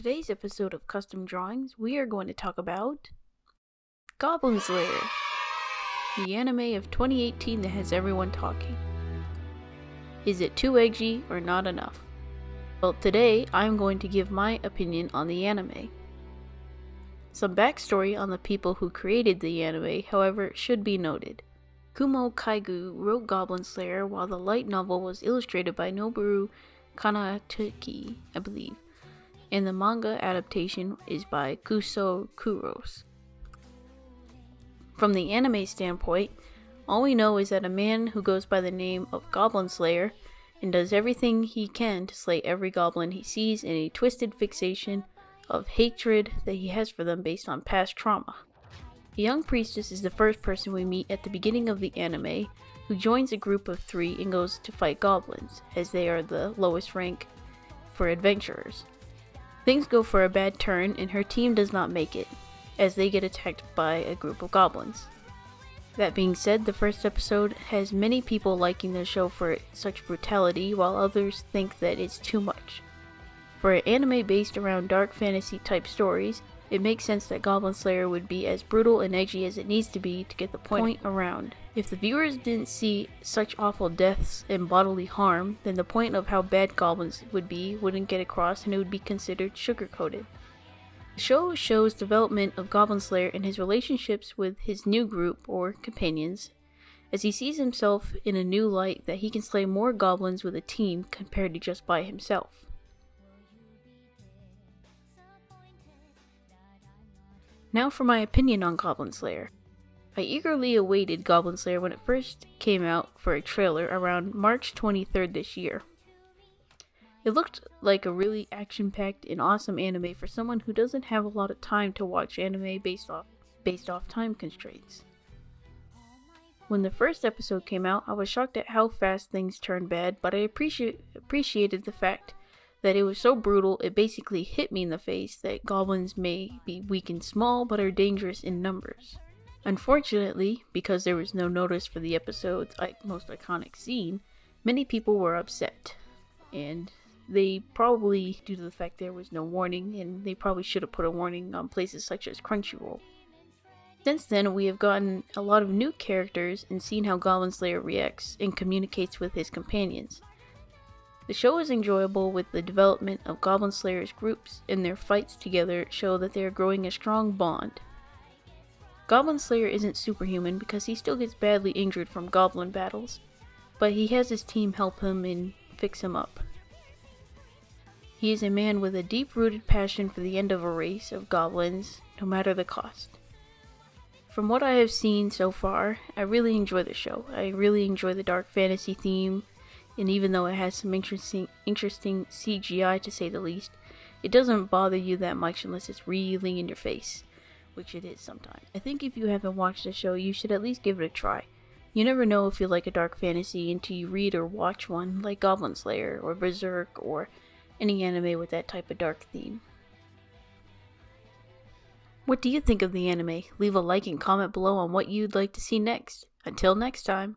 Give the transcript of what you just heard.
today's episode of Custom Drawings, we are going to talk about Goblin Slayer, the anime of 2018 that has everyone talking. Is it too edgy or not enough? Well, today I'm going to give my opinion on the anime. Some backstory on the people who created the anime, however, should be noted. Kumo Kaigu wrote Goblin Slayer while the light novel was illustrated by Noboru Kanatsuki, I believe, and the manga adaptation is by Kuso Kuros. From the anime standpoint, all we know is that a man who goes by the name of Goblin Slayer and does everything he can to slay every goblin he sees in a twisted fixation of hatred that he has for them based on past trauma. The young priestess is the first person we meet at the beginning of the anime, who joins a group of 3 and goes to fight goblins, as they are the lowest rank for adventurers. Things go for a bad turn and her team does not make it, as they get attacked by a group of goblins. That being said, the first episode has many people liking the show for such brutality, while others think that it's too much. For an anime based around dark fantasy type stories, it makes sense that Goblin Slayer would be as brutal and edgy as it needs to be to get the point around. If the viewers didn't see such awful deaths and bodily harm, then the point of how bad goblins would be wouldn't get across and it would be considered sugar-coated. The show shows development of Goblin Slayer and his relationships with his new group, or companions, as he sees himself in a new light that he can slay more goblins with a team compared to just by himself. Now for my opinion on Goblin Slayer. I eagerly awaited Goblin Slayer when it first came out for a trailer around March 23rd this year. It looked like a really action-packed and awesome anime for someone who doesn't have a lot of time to watch anime based off time constraints. When the first episode came out, I was shocked at how fast things turned bad, but I appreciated the fact that it was so brutal it basically hit me in the face that goblins may be weak and small but are dangerous in numbers. Unfortunately, because there was no notice for the episode's most iconic scene, many people were upset. And they probably, due to the fact there was no warning, and they probably should have put a warning on places such as Crunchyroll. Since then, we have gotten a lot of new characters and seen how Goblin Slayer reacts and communicates with his companions. The show is enjoyable with the development of Goblin Slayer's groups, and their fights together show that they are growing a strong bond. Goblin Slayer isn't superhuman because he still gets badly injured from goblin battles, but he has his team help him and fix him up. He is a man with a deep-rooted passion for the end of a race of goblins, no matter the cost. From what I have seen so far, I really enjoy the show. I really enjoy the dark fantasy theme, and even though it has some interesting CGI to say the least, it doesn't bother you that much unless it's really in your face, which it is sometimes. I think if you haven't watched the show, you should at least give it a try. You never know if you like a dark fantasy until you read or watch one like Goblin Slayer or Berserk or any anime with that type of dark theme. What do you think of the anime? Leave a like and comment below on what you'd like to see next. Until next time.